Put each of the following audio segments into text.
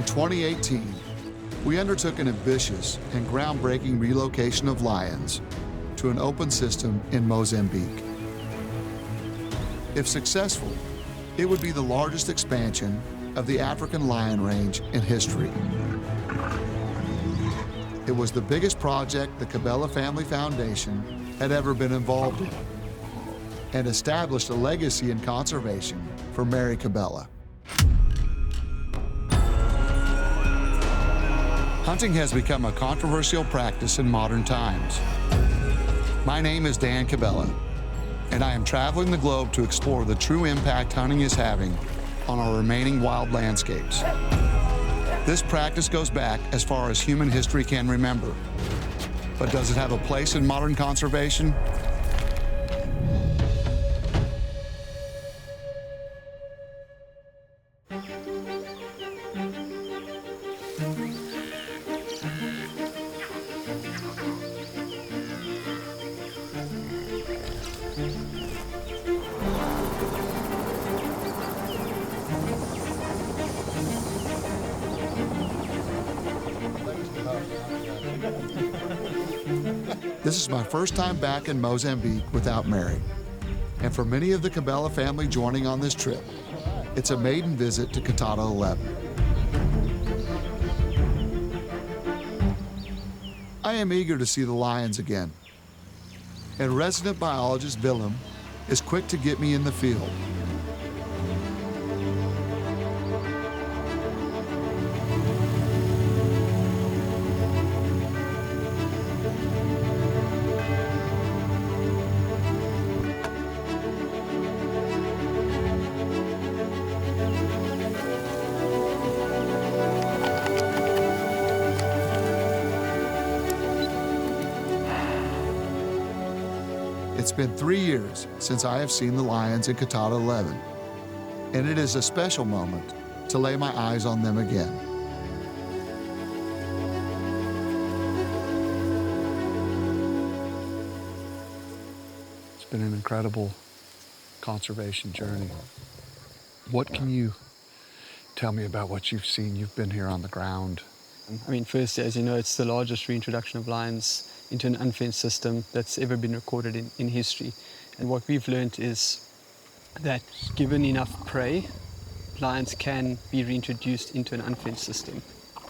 In 2018, we undertook an ambitious and groundbreaking relocation of lions to an open system in Mozambique. If successful, it would be the largest expansion of the African lion range in history. It was the biggest project the Cabela Family Foundation had ever been involved in, and established a legacy in conservation for Mary Cabela. Hunting has become a controversial practice in modern times. My name is Dan Cabela, and I am traveling the globe to explore the true impact hunting is having on our remaining wild landscapes. This practice goes back as far as human history can remember. But does it have a place in modern conservation? This is my first time back in Mozambique without Mary. And for many of the Cabela family joining on this trip, it's a maiden visit to Catata 11. I am eager to see the lions again. And resident biologist Willem is quick to get me in the field. It's been 3 years since I have seen the lions in Catata 11, and it is a special moment to lay my eyes on them again. It's been an incredible conservation journey. What can you tell me about what you've seen? You've been here on the ground. I mean, first, as you know, it's the largest reintroduction of lions into an unfenced system that's ever been recorded in history. And what we've learned is that given enough prey, lions can be reintroduced into an unfenced system.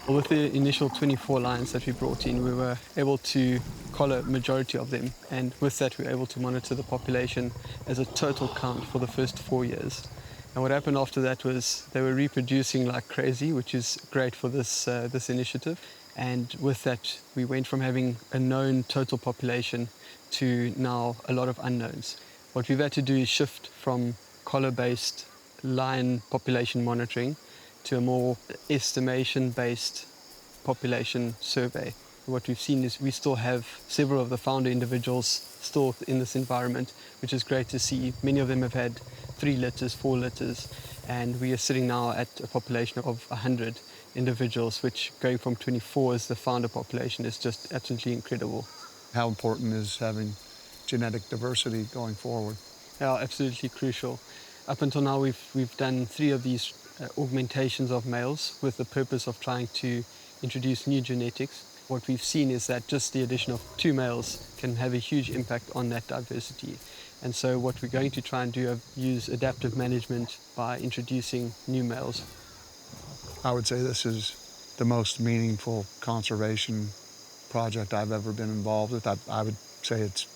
With the initial 24 lions that we brought in, we were able to collar a majority of them, and with that we were able to monitor the population as a total count for the first 4 years. And what happened after that was they were reproducing like crazy, which is great for this initiative. And with that, we went from having a known total population to now a lot of unknowns. What we've had to do is shift from collar-based lion population monitoring to a more estimation-based population survey. What we've seen is we still have several of the founder individuals still in this environment, which is great to see. Many of them have had 3 litters, 4 litters, and we are sitting now at a population of 100 individuals, which going from 24 as the founder population is just absolutely incredible. How important is having genetic diversity going forward? Yeah, absolutely crucial. Up until now, we've done 3 of these augmentations of males with the purpose of trying to introduce new genetics. What we've seen is that just the addition of 2 males can have a huge impact on that diversity. And so what we're going to try and do is use adaptive management by introducing new males. I would say this is the most meaningful conservation project I've ever been involved with. I would say it's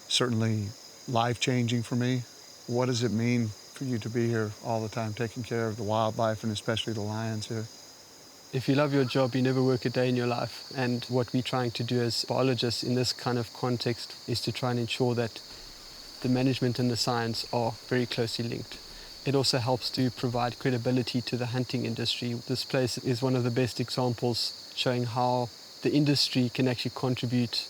certainly life-changing for me. What does it mean for you to be here all the time, taking care of the wildlife and especially the lions here? If you love your job, you never work a day in your life. And what we're trying to do as biologists in this kind of context is to try and ensure that the management and the science are very closely linked. It also helps to provide credibility to the hunting industry. This place is one of the best examples showing how the industry can actually contribute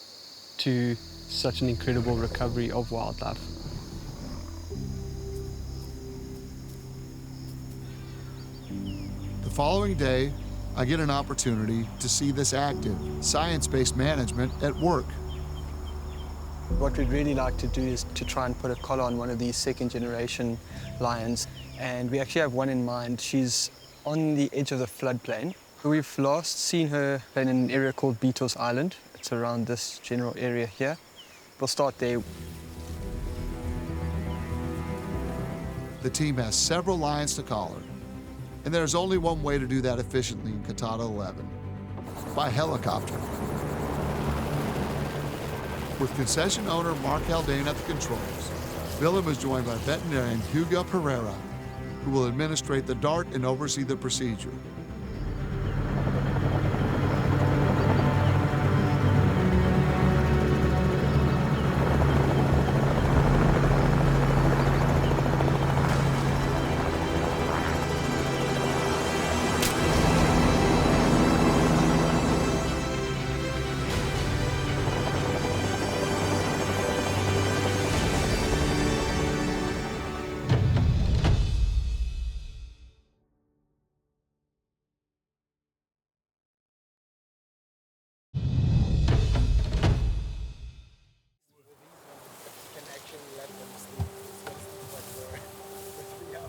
to such an incredible recovery of wildlife. The following day, I get an opportunity to see this active, science-based management at work. What we'd really like to do is to try and put a collar on one of these second-generation lions. And we actually have one in mind. She's on the edge of the floodplain. We've last seen her in an area called Beatles Island. It's around this general area here. We'll start there. The team has several lions to collar, and there's only one way to do that efficiently in Catata 11, by helicopter. With concession owner Mark Haldane at the controls, Willem is joined by veterinarian Hugo Pereira, who will administrate the dart and oversee the procedure.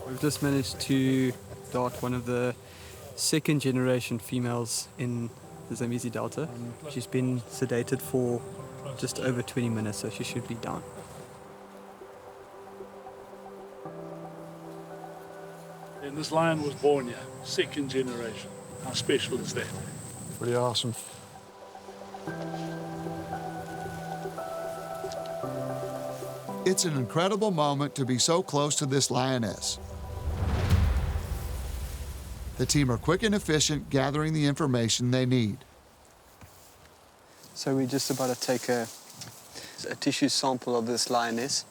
We've just managed to dart one of the second generation females in the Zambezi Delta. She's been sedated for just over 20 minutes, so she should be down. And this lion was born here, second generation. How special is that? Pretty awesome. It's an incredible moment to be so close to this lioness. The team are quick and efficient, gathering the information they need. So we're just about to take a tissue sample of this lioness.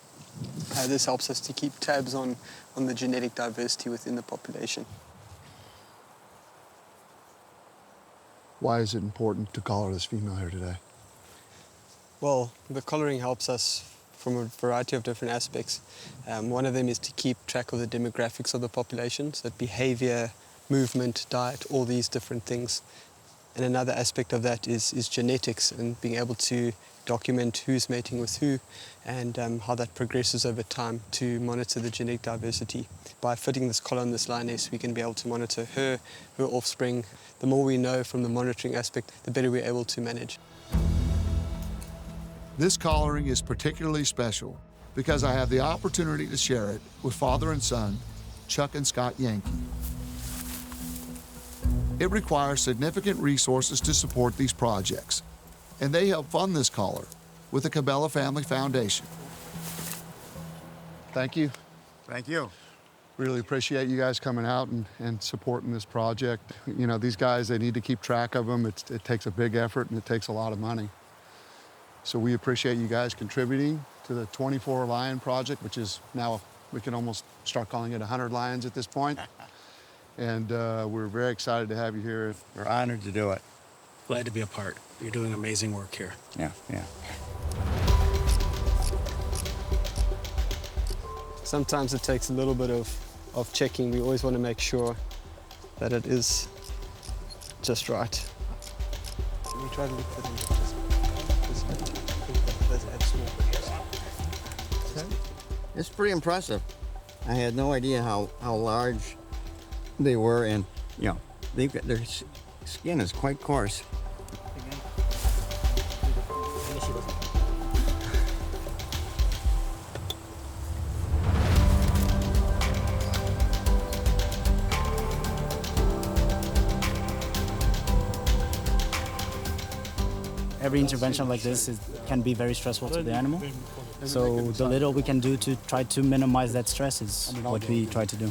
This helps us to keep tabs on the genetic diversity within the population. Why is it important to collar this female here today? Well, the collaring helps us from a variety of different aspects. One of them is to keep track of the demographics of the population, so that behavior, movement, diet, all these different things. And another aspect of that is genetics and being able to document who's mating with who and how that progresses over time to monitor the genetic diversity. By fitting this collar on this lioness, we can be able to monitor her offspring. The more we know from the monitoring aspect, the better we're able to manage. This collaring is particularly special because I have the opportunity to share it with father and son, Chuck and Scott Yankee. It requires significant resources to support these projects, and they help fund this collar with the Cabela Family Foundation. Thank you. Thank you. Really appreciate you guys coming out and supporting this project. You know, these guys, they need to keep track of them. It takes a big effort and it takes a lot of money. So we appreciate you guys contributing to the 24 Lion Project, which is now, we can almost start calling it 100 lions at this point. And we're very excited to have you here. We're honored to do it. Glad to be a part. You're doing amazing work here. Yeah, yeah. Sometimes it takes a little bit of checking. We always want to make sure that it is just right. We try to look for them. It's pretty impressive. I had no idea how large they were, and you know, they've got their skin is quite coarse. Every intervention like this can be very stressful to the animal. So the little we can do to try to minimize that stress is what we try to do.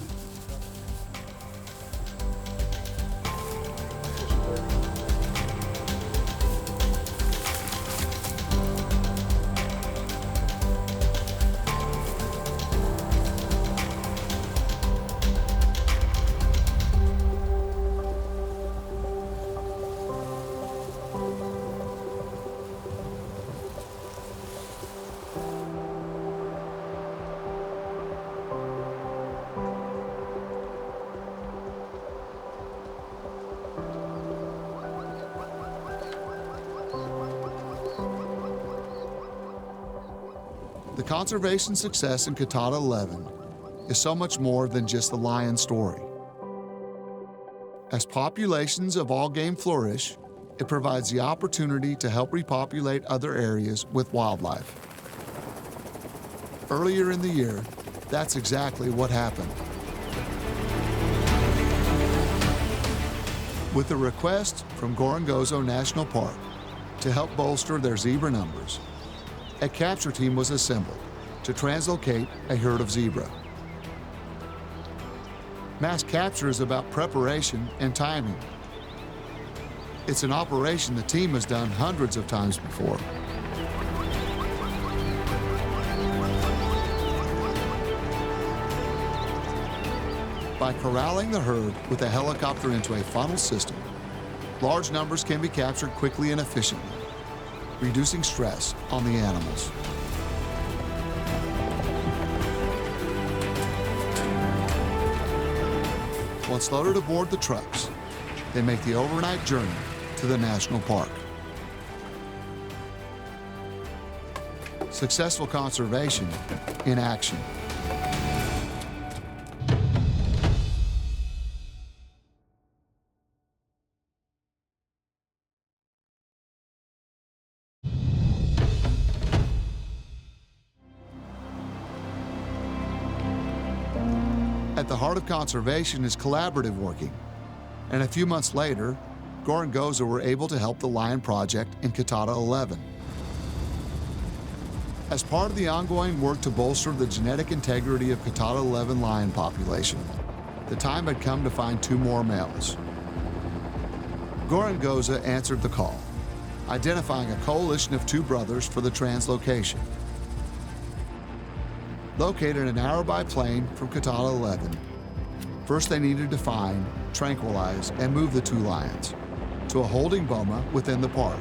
The conservation success in Catata 11 is so much more than just the lion story. As populations of all game flourish, it provides the opportunity to help repopulate other areas with wildlife. Earlier in the year, that's exactly what happened. With a request from Gorongosa National Park to help bolster their zebra numbers, a capture team was assembled to translocate a herd of zebra. Mass capture is about preparation and timing. It's an operation the team has done hundreds of times before. By corralling the herd with a helicopter into a funnel system, large numbers can be captured quickly and efficiently, reducing stress on the animals. Once loaded aboard the trucks, they make the overnight journey to the national park. Successful conservation in action. At the heart of conservation is collaborative working, and a few months later, Gorongosa were able to help the Lion Project in Kitata 11. As part of the ongoing work to bolster the genetic integrity of Kitata 11 lion population, the time had come to find 2 more males. Gorongosa answered the call, identifying a coalition of 2 brothers for the translocation. Located an hour by plane from Kitata 11, first they needed to find, tranquilize, and move the 2 lions to a holding boma within the park.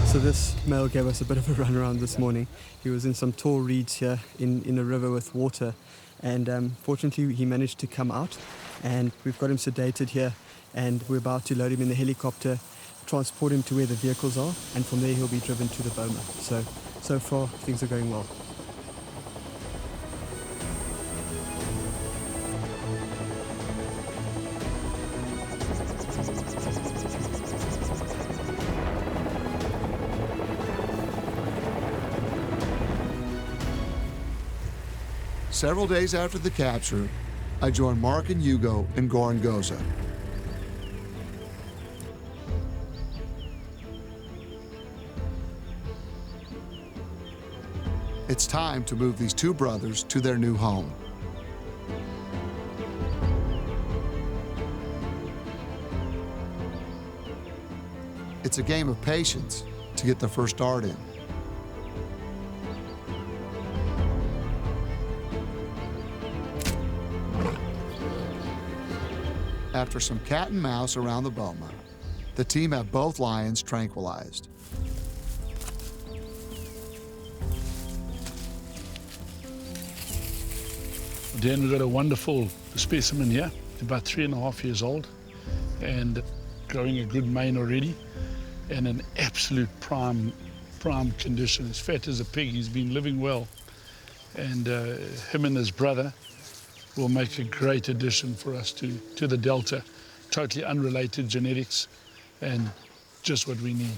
So this male gave us a bit of a run around this morning. He was in some tall reeds here in a river with water, and fortunately he managed to come out, and we've got him sedated here, and we're about to load him in the helicopter, transport him to where the vehicles are, and from there he'll be driven to the boma. So far things are going well. Several days after the capture, I joined Mark and Hugo in Gorongosa. It's time to move these 2 brothers to their new home. It's a game of patience to get the first dart in. After some cat and mouse around the boma, the team have both lions tranquilized. Then we've got a wonderful specimen here, about 3.5 years old, and growing a good mane already, and an absolute prime condition. As fat as a pig, he's been living well. And him and his brother will make a great addition for us to the Delta. Totally unrelated genetics and just what we need.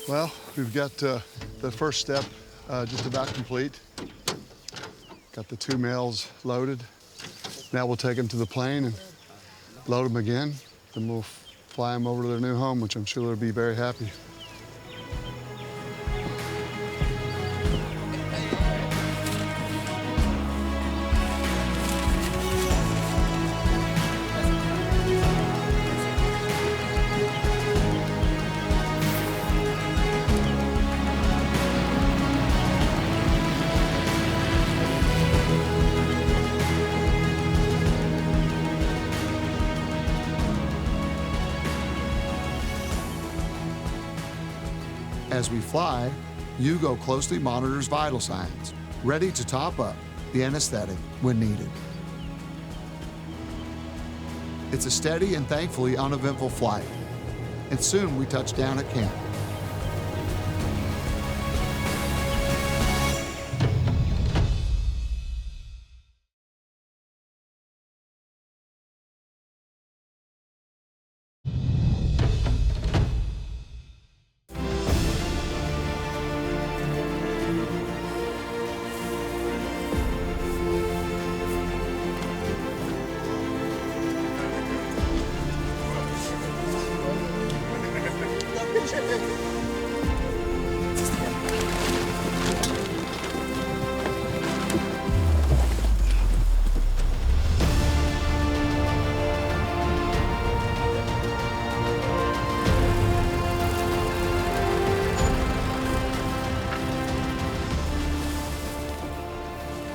Well, we've got the first step just about complete. Got the 2 males loaded. Now we'll take them to the plane and load them again. Then we'll fly them over to their new home, which I'm sure they'll be very happy. As we fly, Hugo closely monitors vital signs, ready to top up the anesthetic when needed. It's a steady and thankfully uneventful flight, and soon we touch down at camp.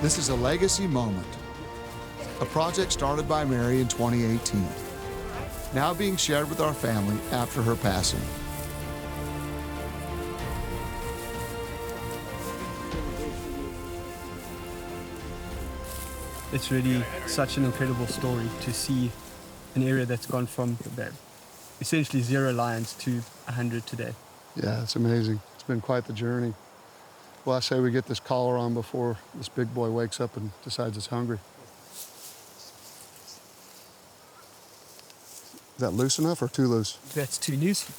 This is a legacy moment, a project started by Mary in 2018, now being shared with our family after her passing. It's really such an incredible story to see an area that's gone from essentially 0 lions to 100 today. Yeah, it's amazing. It's been quite the journey. Well, I say we get this collar on before this big boy wakes up and decides it's hungry. Is that loose enough or too loose? That's too loose.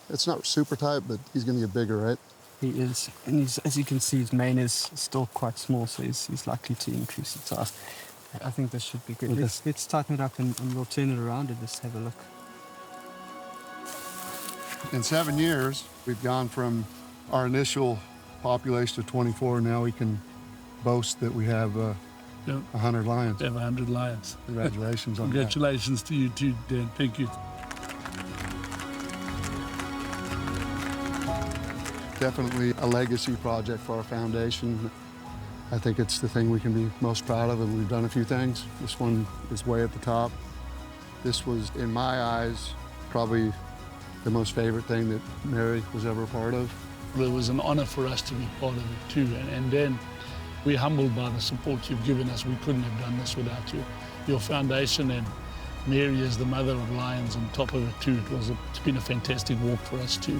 It's not super tight, but he's going to get bigger, right? He is, and as you can see, his mane is still quite small, so he's likely to increase in size. I think this should be good. Let's tighten it up and we'll turn it around and just have a look. In 7 years, we've gone from our initial population of 24. Now we can boast that we have 100 lions. We have 100 lions. Congratulations on that. Congratulations to you too, Dan. Thank you. Definitely a legacy project for our foundation. I think it's the thing we can be most proud of, and we've done a few things. This one is way at the top. This was, in my eyes, probably the most favorite thing that Mary was ever a part of. It was an honor for us to be part of it too. And then we're humbled by the support you've given us. We couldn't have done this without you. Your foundation, and Mary is the mother of lions on top of it too. It's been a fantastic walk for us too.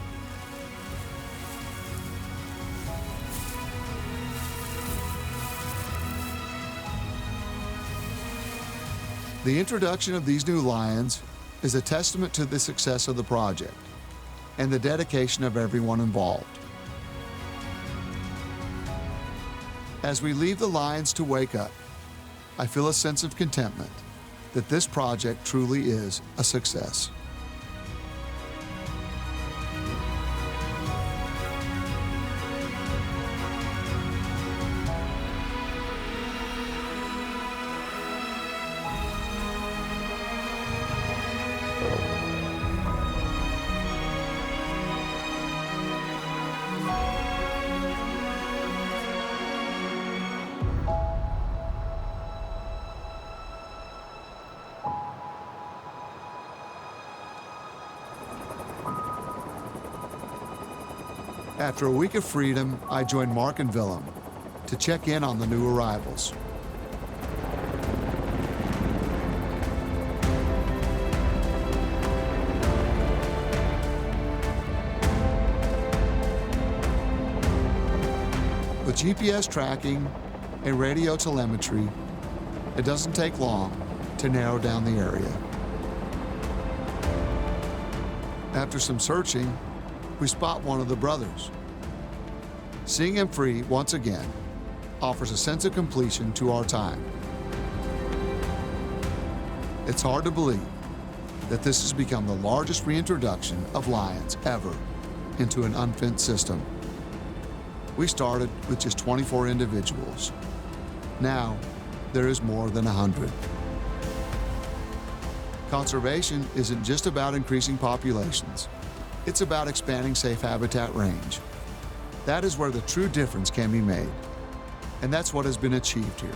The introduction of these new lions is a testament to the success of the project and the dedication of everyone involved. As we leave the lions to wake up, I feel a sense of contentment that this project truly is a success. After a week of freedom, I joined Mark and Willem to check in on the new arrivals. With GPS tracking and radio telemetry, it doesn't take long to narrow down the area. After some searching, we spot one of the brothers. Seeing him free once again offers a sense of completion to our time. It's hard to believe, that this has become the largest reintroduction of lions ever into an unfenced system. We started with just 24 individuals. Now, there is more than 100. Conservation isn't just about increasing populations. It's about expanding safe habitat range. That is where the true difference can be made. And that's what has been achieved here.